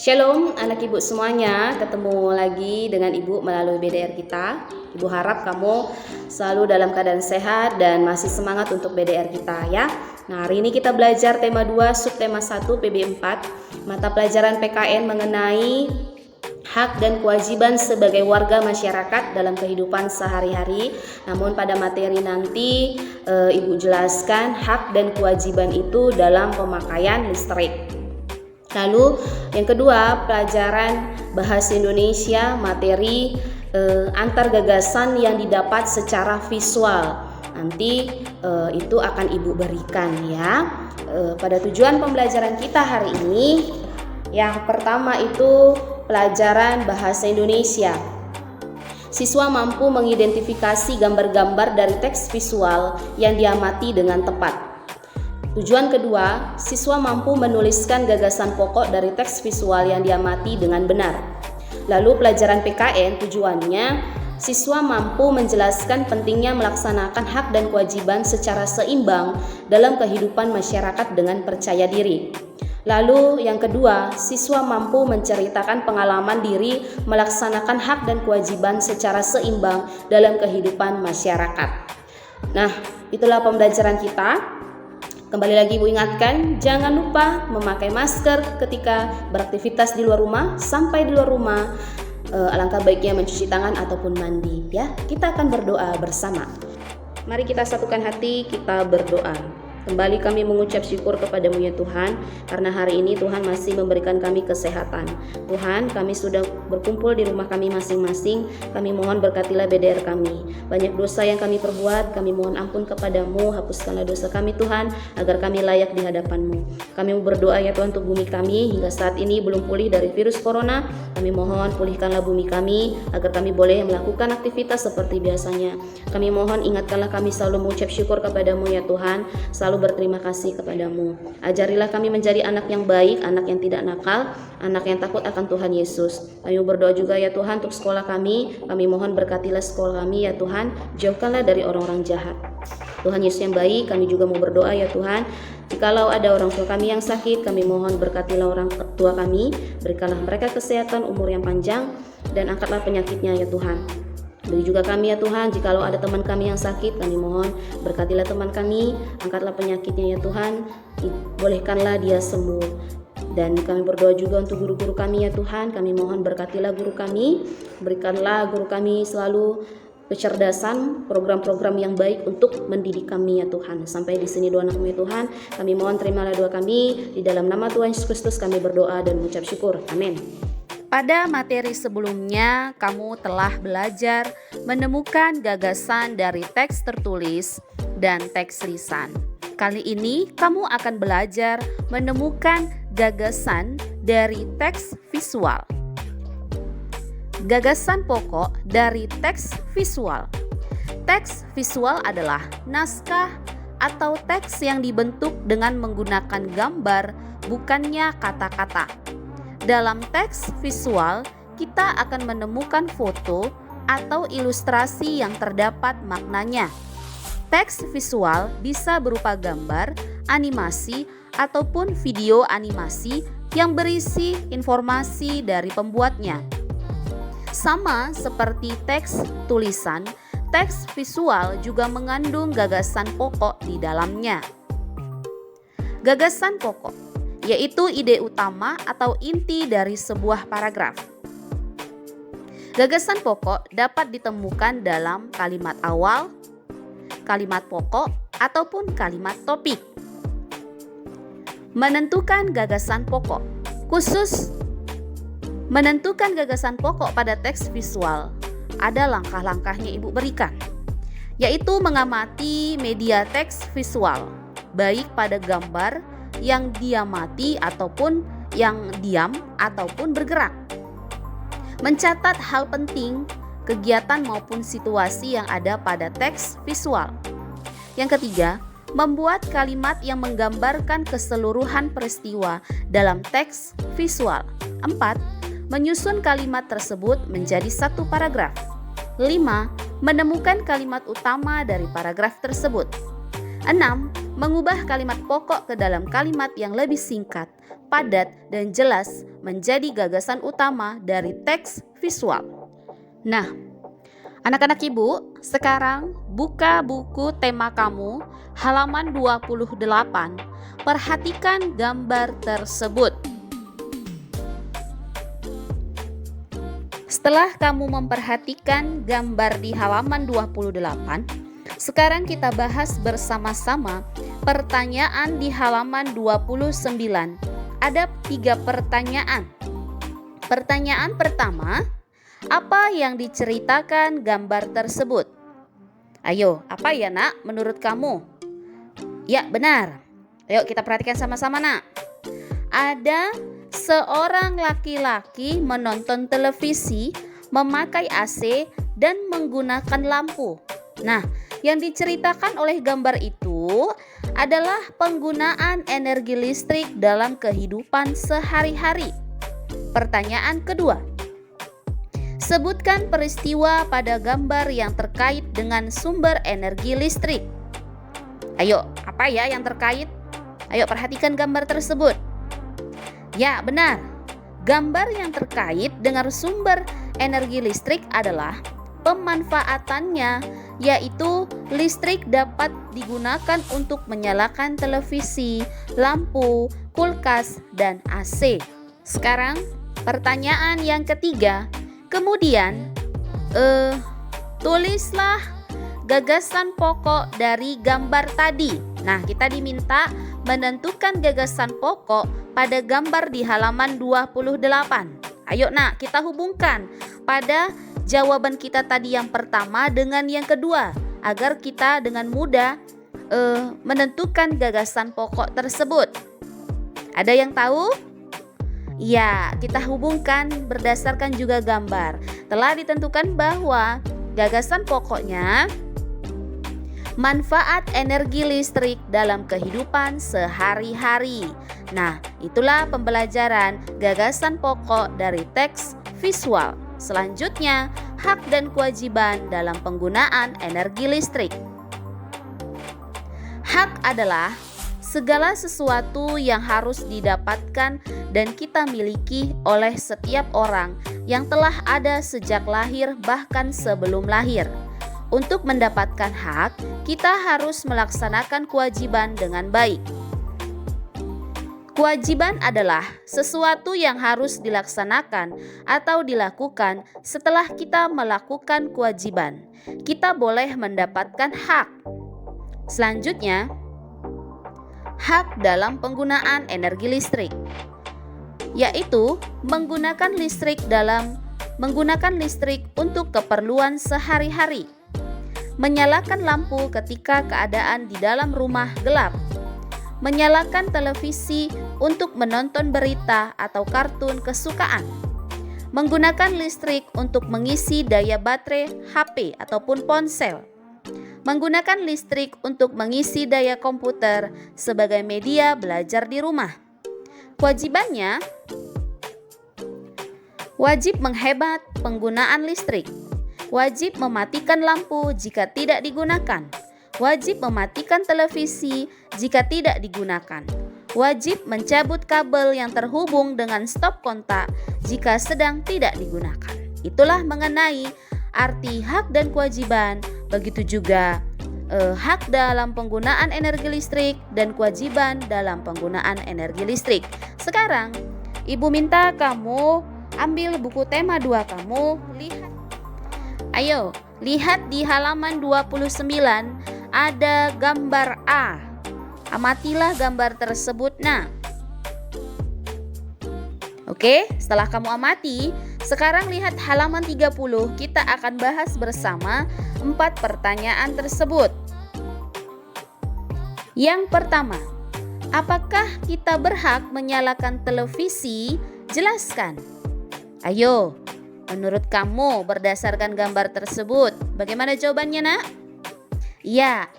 Shalom anak ibu semuanya, ketemu lagi dengan ibu melalui BDR kita. Ibu harap kamu selalu dalam keadaan sehat dan masih semangat untuk BDR kita ya. Nah, hari ini kita belajar tema 2 subtema 1 PB4, mata pelajaran PKN mengenai hak dan kewajiban sebagai warga masyarakat dalam kehidupan sehari-hari. Namun pada materi nanti ibu jelaskan hak dan kewajiban itu dalam pemakaian listrik. Lalu yang kedua, pelajaran bahasa Indonesia materi antar gagasan yang didapat secara visual. Nanti itu akan ibu berikan ya. Pada tujuan pembelajaran kita hari ini, yang pertama itu pelajaran bahasa Indonesia. Siswa mampu mengidentifikasi gambar-gambar dari teks visual yang diamati dengan tepat. Tujuan kedua, siswa mampu menuliskan gagasan pokok dari teks visual yang diamati dengan benar. Lalu pelajaran PKN tujuannya, siswa mampu menjelaskan pentingnya melaksanakan hak dan kewajiban secara seimbang dalam kehidupan masyarakat dengan percaya diri. Lalu yang kedua, siswa mampu menceritakan pengalaman diri melaksanakan hak dan kewajiban secara seimbang dalam kehidupan masyarakat. Nah, itulah pembelajaran kita. Kembali lagi ibu ingatkan, jangan lupa memakai masker ketika beraktivitas di luar rumah. Sampai di luar rumah, alangkah baiknya mencuci tangan ataupun mandi ya. Kita akan berdoa bersama. Mari kita satukan hati, kita berdoa. Kembali kami mengucap syukur kepadamu ya Tuhan, karena hari ini Tuhan masih memberikan kami kesehatan. Tuhan, kami sudah berkumpul di rumah kami masing-masing. Kami mohon berkatilah BDR kami. Banyak dosa yang kami perbuat, kami mohon ampun kepadamu. Hapuskanlah dosa kami Tuhan, agar kami layak di hadapanmu. Kami berdoa ya Tuhan untuk bumi kami, hingga saat ini belum pulih dari virus corona. Kami mohon pulihkanlah bumi kami, agar kami boleh melakukan aktivitas seperti biasanya. Kami mohon ingatkanlah kami selalu mengucap syukur kepadamu ya Tuhan, selalu berterima kasih kepadamu. Ajarilah kami menjadi anak yang baik, anak yang tidak nakal, anak yang takut akan Tuhan Yesus. Kami berdoa juga ya Tuhan untuk sekolah kami. Kami mohon berkatilah sekolah kami ya Tuhan, jauhkanlah dari orang-orang jahat. Tuhan Yesus yang baik, kami juga mau berdoa ya Tuhan, jikalau ada orang tua kami yang sakit, kami mohon berkatilah orang tua kami, berikanlah mereka kesehatan, umur yang panjang, dan angkatlah penyakitnya ya Tuhan. Beri juga kami ya Tuhan, jikalau ada teman kami yang sakit, kami mohon berkatilah teman kami, angkatlah penyakitnya ya Tuhan, bolehkanlah dia sembuh. Dan kami berdoa juga untuk guru-guru kami ya Tuhan, kami mohon berkatilah guru kami, berikanlah guru kami selalu kecerdasan, program-program yang baik untuk mendidik kami ya Tuhan. Sampai di sini doa kami ya Tuhan, kami mohon terimalah doa kami, di dalam nama Tuhan Yesus Kristus kami berdoa dan mengucap syukur, amin. Pada materi sebelumnya, kamu telah belajar menemukan gagasan dari teks tertulis dan teks lisan. Kali ini, kamu akan belajar menemukan gagasan dari teks visual. Gagasan pokok dari teks visual. Teks visual adalah naskah atau teks yang dibentuk dengan menggunakan gambar, bukannya kata-kata. Dalam teks visual, kita akan menemukan foto atau ilustrasi yang terdapat maknanya. Teks visual bisa berupa gambar, animasi, ataupun video animasi yang berisi informasi dari pembuatnya. Sama seperti teks tulisan, teks visual juga mengandung gagasan pokok di dalamnya. Gagasan pokok yaitu ide utama atau inti dari sebuah paragraf. Gagasan pokok dapat ditemukan dalam kalimat awal, kalimat pokok, ataupun kalimat topik. Menentukan gagasan pokok. Khusus menentukan gagasan pokok pada teks visual, ada langkah-langkahnya ibu berikan, yaitu mengamati media teks visual, baik pada gambar yang diamati ataupun yang diam ataupun bergerak. Mencatat hal penting, kegiatan maupun situasi yang ada pada teks visual. Yang ketiga, membuat kalimat yang menggambarkan keseluruhan peristiwa dalam teks visual. 4. Menyusun kalimat tersebut menjadi satu paragraf. 5. Menemukan kalimat utama dari paragraf tersebut. 6. Mengubah kalimat pokok ke dalam kalimat yang lebih singkat, padat, dan jelas menjadi gagasan utama dari teks visual. Nah, anak-anak ibu, sekarang buka buku tema kamu halaman 28. Perhatikan gambar tersebut. Setelah kamu memperhatikan gambar di halaman 28, sekarang kita bahas bersama-sama pertanyaan di halaman 29. Ada 3 pertanyaan. Pertanyaan pertama, apa yang diceritakan gambar tersebut? Ayo, apa ya nak menurut kamu? Ya, benar. Ayo kita perhatikan sama-sama nak. Ada seorang laki-laki menonton televisi, memakai AC, dan menggunakan lampu. Nah, yang diceritakan oleh gambar itu adalah penggunaan energi listrik dalam kehidupan sehari-hari. Pertanyaan kedua, sebutkan peristiwa pada gambar yang terkait dengan sumber energi listrik. Ayo, apa ya yang terkait? Ayo perhatikan gambar tersebut. Ya, benar. Gambar yang terkait dengan sumber energi listrik adalah pemanfaatannya, yaitu listrik dapat digunakan untuk menyalakan televisi, lampu, kulkas, dan AC. Sekarang, pertanyaan yang ketiga. Kemudian, tulislah gagasan pokok dari gambar tadi. Nah, kita diminta menentukan gagasan pokok pada gambar di halaman 28. Ayo nak, kita hubungkan pada jawaban kita tadi yang pertama dengan yang kedua agar kita dengan mudah menentukan gagasan pokok tersebut. Ada yang tahu? Ya, kita hubungkan berdasarkan juga gambar. Telah ditentukan bahwa gagasan pokoknya manfaat energi listrik dalam kehidupan sehari-hari. Nah, itulah pembelajaran gagasan pokok dari teks visual. Selanjutnya, hak dan kewajiban dalam penggunaan energi listrik. Hak adalah segala sesuatu yang harus didapatkan dan kita miliki oleh setiap orang yang telah ada sejak lahir bahkan sebelum lahir. Untuk mendapatkan hak, kita harus melaksanakan kewajiban dengan baik. Kewajiban adalah sesuatu yang harus dilaksanakan atau dilakukan setelah kita melakukan kewajiban. Kita boleh mendapatkan hak. Selanjutnya, hak dalam penggunaan energi listrik, yaitu menggunakan listrik untuk keperluan sehari-hari. Menyalakan lampu ketika keadaan di dalam rumah gelap. Menyalakan televisi untuk menonton berita atau kartun kesukaan. Menggunakan listrik untuk mengisi daya baterai HP ataupun ponsel. Menggunakan listrik untuk mengisi daya komputer sebagai media belajar di rumah. Kewajibannya, wajib menghemat penggunaan listrik. Wajib mematikan lampu jika tidak digunakan. Wajib mematikan televisi jika tidak digunakan. Wajib mencabut kabel yang terhubung dengan stop kontak jika sedang tidak digunakan. Itulah mengenai arti hak dan kewajiban. Begitu juga hak dalam penggunaan energi listrik dan kewajiban dalam penggunaan energi listrik. Sekarang, Ibu minta kamu ambil buku tema 2 kamu, lihat. Ayo, lihat di halaman 29 ada gambar A. Amatilah gambar tersebut, nah. Oke, setelah kamu amati, sekarang lihat halaman 30. Kita akan bahas bersama 4 pertanyaan tersebut. Yang pertama, apakah kita berhak menyalakan televisi? Jelaskan. Ayo, menurut kamu berdasarkan gambar tersebut, bagaimana jawabannya nak? Ya,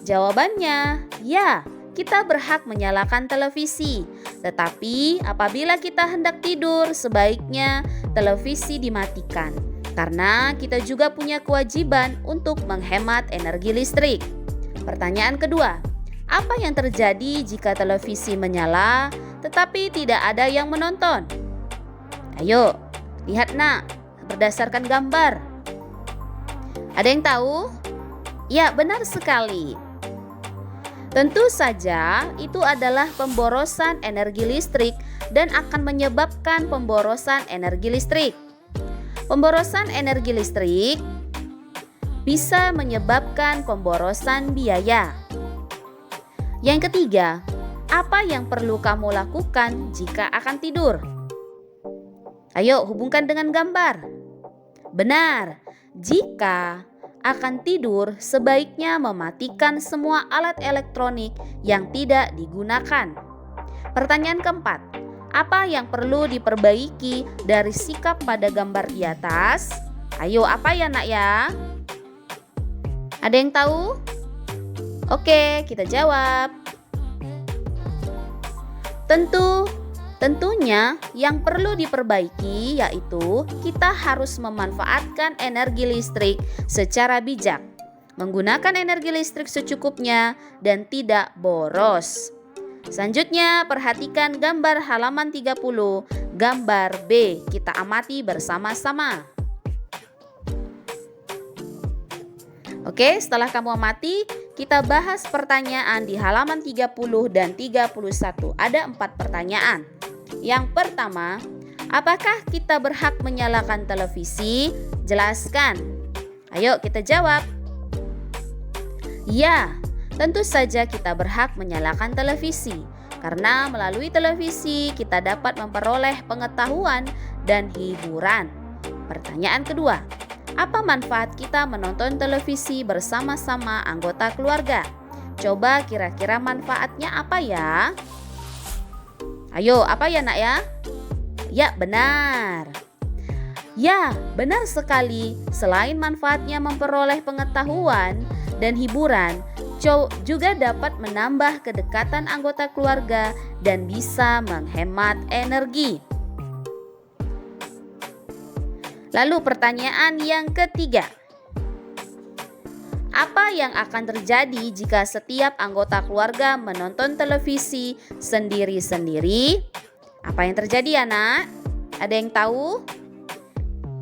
jawabannya ya, kita berhak menyalakan televisi. Tetapi apabila kita hendak tidur, sebaiknya televisi dimatikan. Karena kita juga punya kewajiban untuk menghemat energi listrik. Pertanyaan kedua, apa yang terjadi jika televisi menyala tetapi tidak ada yang menonton? Ayo, lihat nak, berdasarkan gambar. Ada yang tahu? Ya, benar sekali. Tentu saja itu adalah pemborosan energi listrik dan akan menyebabkan pemborosan energi listrik. Pemborosan energi listrik bisa menyebabkan pemborosan biaya. Yang ketiga, apa yang perlu kamu lakukan jika akan tidur? Ayo hubungkan dengan gambar. Benar, jika akan tidur sebaiknya mematikan semua alat elektronik yang tidak digunakan. Pertanyaan keempat, apa yang perlu diperbaiki dari sikap pada gambar di atas? Ayo, apa ya nak ya? Ada yang tahu? Oke, kita jawab. Tentunya yang perlu diperbaiki yaitu kita harus memanfaatkan energi listrik secara bijak, menggunakan energi listrik secukupnya dan tidak boros. Selanjutnya, perhatikan gambar halaman 30, gambar B. Kita amati bersama-sama. Oke, setelah kamu amati, kita bahas pertanyaan di halaman 30 dan 31. Ada 4 pertanyaan. Yang pertama, apakah kita berhak menyalakan televisi? Jelaskan. Ayo kita jawab. Ya, tentu saja kita berhak menyalakan televisi. Karena melalui televisi kita dapat memperoleh pengetahuan dan hiburan. Pertanyaan kedua, apa manfaat kita menonton televisi bersama-sama anggota keluarga? Coba kira-kira manfaatnya apa ya? Ayo, apa ya nak ya? Ya, benar. Ya, benar sekali. Selain manfaatnya memperoleh pengetahuan dan hiburan, juga dapat menambah kedekatan anggota keluarga dan bisa menghemat energi. Lalu pertanyaan yang ketiga. Apa yang akan terjadi jika setiap anggota keluarga menonton televisi sendiri-sendiri? Apa yang terjadi, anak? Ada yang tahu?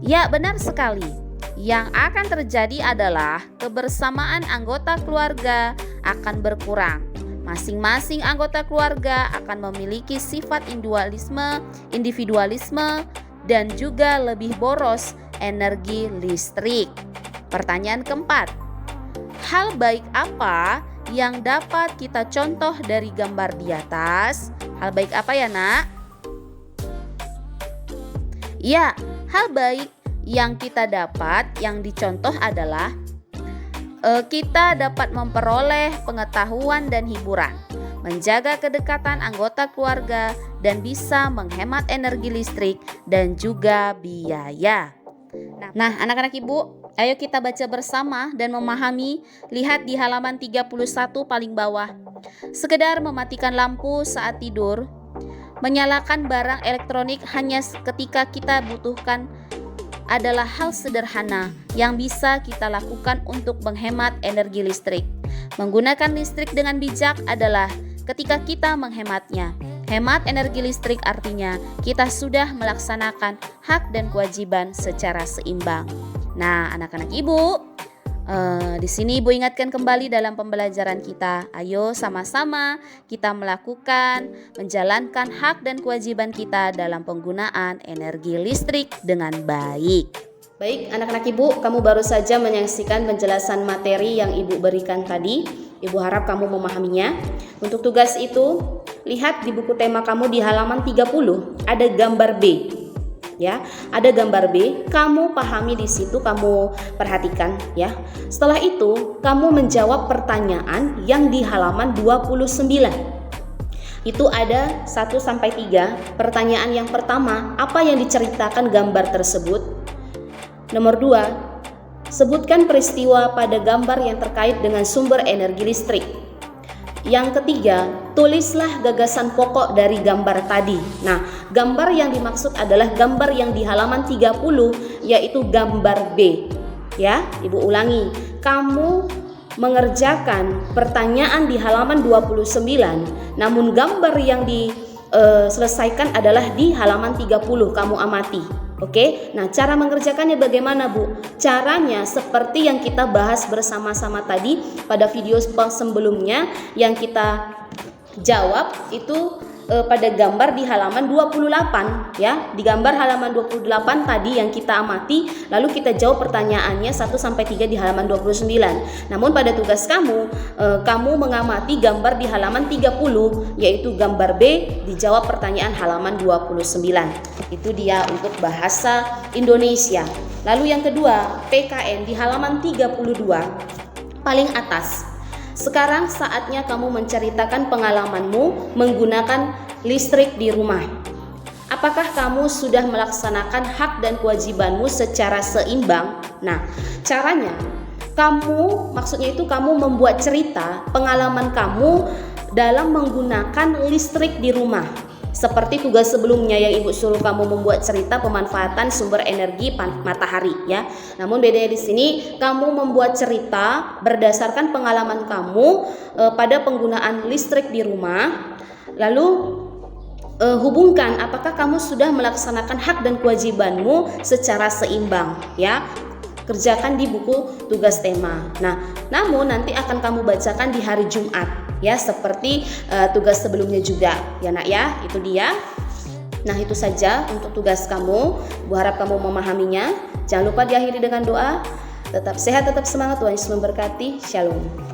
Ya, benar sekali. Yang akan terjadi adalah kebersamaan anggota keluarga akan berkurang. Masing-masing anggota keluarga akan memiliki sifat individualisme dan juga lebih boros energi listrik. Pertanyaan keempat. Hal baik apa yang dapat kita contoh dari gambar di atas? Hal baik apa ya nak? Ya, hal baik yang kita dapat yang dicontoh adalah kita dapat memperoleh pengetahuan dan hiburan, menjaga kedekatan anggota keluarga, dan bisa menghemat energi listrik dan juga biaya. Nah, anak-anak ibu, ayo kita baca bersama dan memahami. Lihat di halaman 31 paling bawah. Sekedar mematikan lampu saat tidur, menyalakan barang elektronik hanya ketika kita butuhkan adalah hal sederhana yang bisa kita lakukan untuk menghemat energi listrik. Menggunakan listrik dengan bijak adalah ketika kita menghematnya. Hemat energi listrik artinya kita sudah melaksanakan hak dan kewajiban secara seimbang. Nah, anak-anak ibu, di sini ibu ingatkan kembali dalam pembelajaran kita. Ayo sama-sama kita menjalankan hak dan kewajiban kita dalam penggunaan energi listrik dengan baik. Baik, anak-anak ibu, kamu baru saja menyaksikan penjelasan materi yang ibu berikan tadi. Ibu harap kamu memahaminya. Untuk tugas itu, lihat di buku tema kamu di halaman 30, ada gambar B. Ya, ada gambar B, kamu pahami di situ, kamu perhatikan ya. Setelah itu, kamu menjawab pertanyaan yang di halaman 29. Itu ada 1 sampai 3. Pertanyaan yang pertama, apa yang diceritakan gambar tersebut? Nomor 2, sebutkan peristiwa pada gambar yang terkait dengan sumber energi listrik. Yang ketiga, tulislah gagasan pokok dari gambar tadi. Nah, gambar yang dimaksud adalah gambar yang di halaman 30, yaitu gambar B. Ya, ibu ulangi. Kamu mengerjakan pertanyaan di halaman 29, namun gambar yang diselesaikan adalah di halaman 30, kamu amati. Oke, nah cara mengerjakannya bagaimana, Bu? Caranya seperti yang kita bahas bersama-sama tadi pada video sebelumnya yang kita jawab itu pada gambar di halaman 28 ya. Di gambar halaman 28 tadi yang kita amati, lalu kita jawab pertanyaannya 1 sampai 3 di halaman 29. Namun pada tugas kamu mengamati gambar di halaman 30, yaitu gambar B, dijawab pertanyaan halaman 29. Itu dia untuk bahasa Indonesia. Lalu yang kedua, PKN di halaman 32 paling atas. Sekarang saatnya kamu menceritakan pengalamanmu menggunakan listrik di rumah. Apakah kamu sudah melaksanakan hak dan kewajibanmu secara seimbang? Nah, caranya maksudnya itu kamu membuat cerita pengalaman kamu dalam menggunakan listrik di rumah. Seperti tugas sebelumnya yang Ibu suruh kamu membuat cerita pemanfaatan sumber energi matahari ya. Namun bedanya di sini kamu membuat cerita berdasarkan pengalaman kamu pada penggunaan listrik di rumah. Lalu hubungkan apakah kamu sudah melaksanakan hak dan kewajibanmu secara seimbang ya. Kerjakan di buku tugas tema. Nah, namun nanti akan kamu bacakan di hari Jumat ya, seperti tugas sebelumnya juga ya nak ya. Itu dia. Nah, itu saja untuk tugas kamu. Bu harap kamu memahaminya. Jangan lupa diakhiri dengan doa. Tetap sehat, tetap semangat, Tuhan Yesus memberkati. Shalom.